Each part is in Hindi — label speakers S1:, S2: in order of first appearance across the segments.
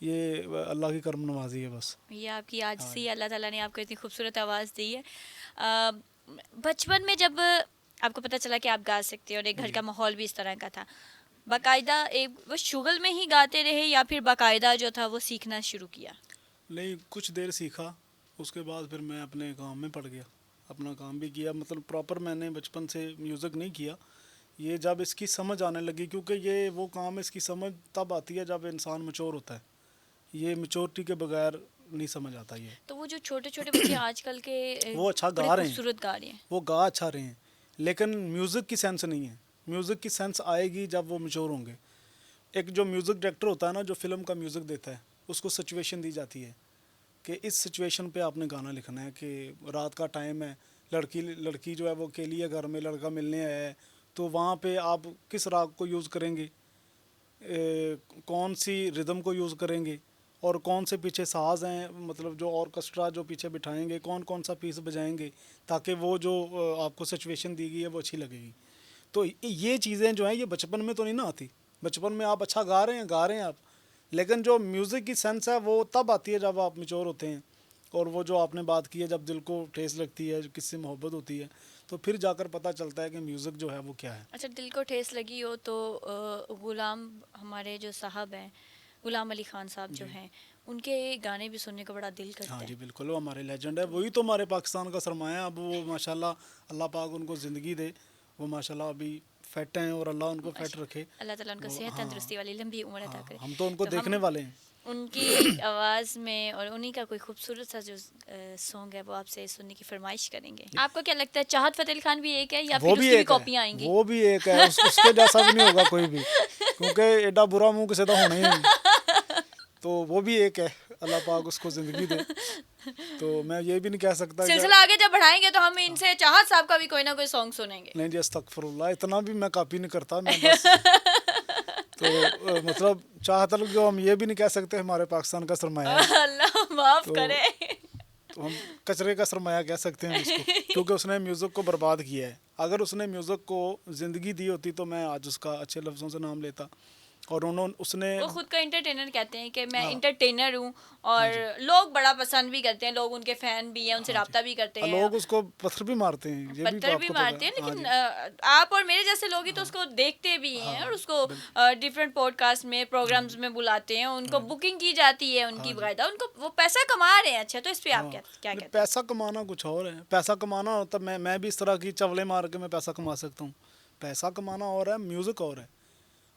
S1: ये अल्लाह की करम नवाजी है बस।
S2: ये आपकी आजिज़ी, अल्लाह ताला ने आपको इतनी खूबसूरत आवाज़ दी है। अ, बचपन में जब आपको पता चला कि आप गा सकते हो और एक घर
S1: जी।
S2: का माहौल भी इस तरह का था, बाकायदा एक वो शुगल में ही गाते रहे या फिर बाकायदा जो था वो सीखना शुरू किया?
S1: नहीं, कुछ देर सीखा, उसके बाद फिर मैं अपने काम में पड़ गया, अपना काम भी किया। मतलब प्रॉपर मैंने बचपन से म्यूज़िक नहीं किया। ये जब इसकी समझ आने लगी, क्योंकि ये वो काम है, इसकी समझ तब आती है जब इंसान मैच्योर होता है। ये मैच्योरिटी के बगैर नहीं समझ आता ये।
S2: तो वो जो छोटे छोटे बच्चे आजकल के
S1: वो अच्छा
S2: बड़े
S1: गा रहे हैं,
S2: खूबसूरत गा रहे हैं।
S1: वो गा अच्छा रहे हैं, लेकिन म्यूज़िक की सेंस नहीं है। म्यूज़िक की सेंस आएगी जब वो मैच्योर होंगे। एक जो म्यूज़िक डायरेक्टर होता है ना, जो फिल्म का म्यूज़िक देता है, उसको सिचुएशन दी जाती है कि इस सिचुएशन पे आपने गाना लिखना है, कि रात का टाइम है, लड़की लड़की जो है वो अकेली है घर में, लड़का मिलने आया है, तो वहाँ पे आप किस राग को यूज़ करेंगे, कौन सी रिदम को यूज़ करेंगे, और कौन से पीछे साज हैं, मतलब जो ऑर्केस्ट्रा जो पीछे बिठाएंगे, कौन कौन सा पीस बजाएंगे, ताकि वो जो आपको सिचुएशन दी गई है वो अच्छी लगेगी। तो ये चीज़ें जो हैं ये बचपन में तो नहीं ना आती। बचपन में आप अच्छा गा रहे हैं आप, लेकिन जो म्यूज़िक की सेंस है वो तब आती है जब आप मैच्योर होते हैं। और वो जो आपने बात की है, जब दिल को ठेस लगती है, किसी से मोहब्बत होती है, तो फिर जाकर पता चलता है कि म्यूज़िक जो है वो क्या है।
S2: अच्छा, दिल को ठेस लगी हो तो गुलाम हमारे जो साहब हैं, गुलाम अली खान साहब जो
S1: जी।
S2: हैं, उनके गाने भी सुनने को बड़ा दिल
S1: हाँ
S2: करता
S1: जी
S2: है।
S1: बिल्कुल, वो हमारे लेजेंड है,
S2: तो
S1: वही तो हमारे पाकिस्तान का सरमाया है। अब वो माशाल्लाह, अल्लाह पाक उनको ज़िंदगी दे, वो माशाल्लाह अभी फिट हैं, और अल्लाह उनको फिट
S2: माशा
S1: रखे।
S2: अल्लाह ताला उनको
S1: वो
S2: सेहत
S1: हाँ,
S2: तंदुरुस्ती वाली लंबी उम्र अता
S1: हाँ
S2: करे।
S1: हम तो उनको
S2: तो हम
S1: देखने वाले हैं।
S2: उनकी आवाज़ में और उन्हीं का कोई खूबसूरत सा जो सॉन्ग है वो आपसे सुनने की फरमाइश करेंगे। आपको क्या लगता है, चाहत फ़तेह अली खान भी एक है या
S1: वो
S2: फिर
S1: भी
S2: उसकी भी
S1: एक है,
S2: कॉपियाँ आएंगी?
S1: वो भी एक है, उसके जैसा भी नहीं होगा कोई भी, क्योंकि एडा बुरा मुंह किसी का होना ही नहीं। तो वो भी एक है, अल्लाह पाक उसको ज़िंदगी दे। तो मैं ये भी नहीं कह सकता कि
S2: सिलसिला आगे जब बढ़ाएंगे तो हम इनसे चाहत साहब का भी कोई ना कोई सॉन्ग सुनेंगे।
S1: नहीं जी, अस्तगफुरुल्लाह, इतना भी मैं कॉपी नहीं करता, मैं बस तो मतलब चाहता लोग जो, हम ये भी नहीं कह सकते हमारे पाकिस्तान का सरमाया है।
S2: अल्लाह माफ
S1: तो
S2: करे।
S1: तो हम कचरे का सरमाया कह सकते हैं उसको, क्योंकि उसने म्यूज़िक को बर्बाद किया है। अगर उसने म्यूज़िक को ज़िंदगी दी होती तो मैं आज उसका अच्छे लफ्ज़ों से नाम लेता। और उन्होंने उसने
S2: वो खुद को एंटरटेनर कहते हैं कि मैं
S1: हाँ,
S2: एंटरटेनर हूँ,
S1: हाँ
S2: और
S1: जी,
S2: लोग बड़ा पसंद भी करते हैं, लोग उनके फैन भी हैं, उनसे
S1: हाँ जी।
S2: रब्ता भी करते हैं,
S1: लोग उसको पत्थर भी मारते हैं, ये भी
S2: पत्थर भी
S1: आपको पता
S2: मारते हैं,
S1: है। हाँ
S2: लेकिन
S1: जी,
S2: आप और मेरे जैसे लोग ही तो
S1: हाँ,
S2: उसको देखते भी हैं और
S1: हाँ,
S2: उसको
S1: बिल्कुल,
S2: डिफरेंट पॉडकास्ट में,
S1: हाँ
S2: प्रोग्राम्स
S1: जी,
S2: में बुलाते हैं, उनको
S1: हाँ जी,
S2: बुकिंग की जाती है उनकी
S1: हाँ जी।
S2: बाकायदा, उनको वो पैसा कमा रहे हैं। अच्छा, तो इस पे आप
S1: हाँ,
S2: क्या क्या
S1: नहीं,
S2: कहते हैं?
S1: पैसा कमाना कुछ और है। पैसा कमाना होता, मैं भी इस तरह की चवले मार के मैं पैसा कमा सकता हूँ। पैसा कमाना और है, म्यूज़िक और है।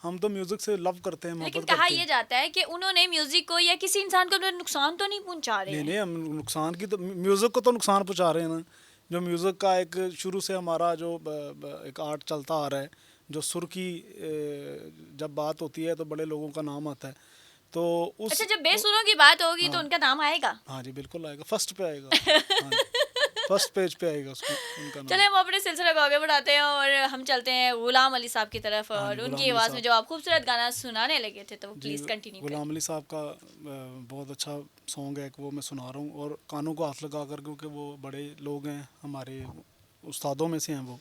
S1: हम तो म्यूज़िक से लव करते हैं,
S2: लेकिन
S1: मोहब्बत
S2: कहा
S1: करते
S2: यह
S1: हैं।
S2: जाता है कि उन्होंने म्यूजिक को या किसी इंसान को उन्होंने नुकसान तो नहीं पहुंचा रहे
S1: नहीं
S2: हैं।
S1: नहीं, हम नुकसान की तो, म्यूज़िक को तो नुकसान पहुँचा रहे हैं ना। जो म्यूज़िक का एक शुरू से हमारा जो एक आर्ट चलता आ रहा है, जो सुर की जब बात होती है तो बड़े लोगों का नाम आता है। तो
S2: अच्छा,
S1: उस
S2: जब बेसुरों की बात होगी तो
S1: हाँ,
S2: उनका नाम आएगा।
S1: हाँ जी बिल्कुल आएगा, फर्स्ट पे आएगा। हाँ जी, फर्स्ट पेज पे आएगा उसको, उनका नाम।
S2: चले हम अपने सिलसिले को आगे बढ़ाते हैं और हम चलते हैं गुलाम अली साहब की तरफ,
S1: हाँ जी,
S2: और
S1: गुलाम
S2: उनकी
S1: अली
S2: आवाज़ में
S1: साहब।
S2: जो आप खूबसूरत गाना सुनाने लगे थे तो वो
S1: जी,
S2: प्लीज़ कंटिन्यू करें।
S1: गुलाम अली साहब का बहुत अच्छा सॉन्ग है, एक वो मैं सुना रहा हूँ, और कानों को हाथ लगा कर, क्योंकि वो बड़े लोग हैं, हमारे उस्तादों में से हैं वो।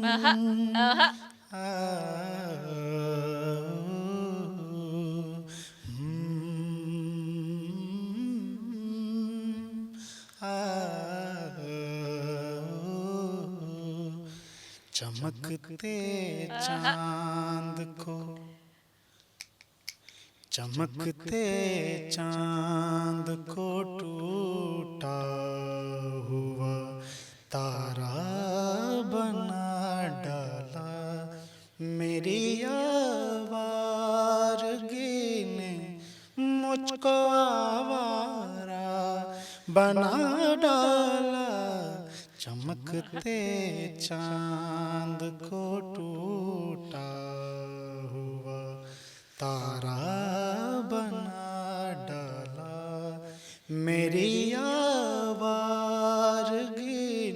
S2: आहा, आहा।
S1: चमकते
S2: आहा।
S1: चांद को, चमकते चांद को टूटा हुआ तारा बना डाला, मेरी आवारगी ने मुझको आवारा बना डाला, चमकते चांद को टूटा हुआ तारा बना डाला, मेरी आवारगी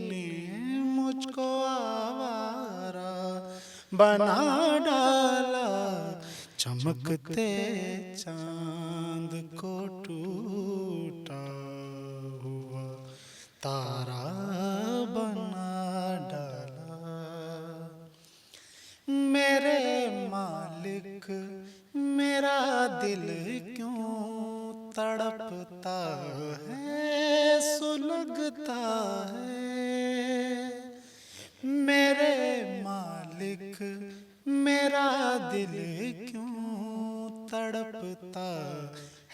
S1: ने मुझको आवारा बना डाला, चमकते चांद को टूटा हुआ तारा बना डाला, मेरे दिल क्यों तड़पता है, सुलगता है। मेरे मालिक मेरा दिल क्यों तड़पता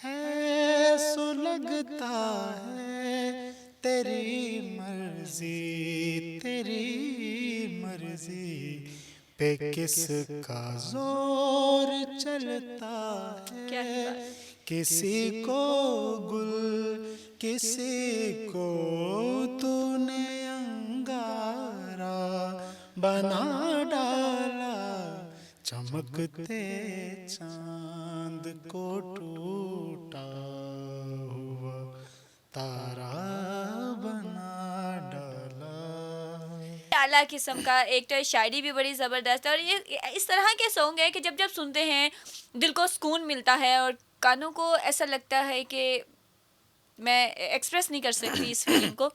S1: है, सुलगता है। तेरी मर्जी पे किसका जोर चलता
S2: क्या
S1: है।
S2: बात।
S1: किसी को गुल किसी को तूने अंगारा बना डाला, चमकते चांद को टूटा हुआ तारा बना डाला।
S2: आला किस्म का एक तो शायरी भी बड़ी ज़बरदस्त है, और ये इस तरह के सॉन्ग है कि जब जब सुनते हैं दिल को सुकून मिलता है और कानों को ऐसा लगता है कि मैं एक्सप्रेस नहीं कर सकती इस फीलिंग को।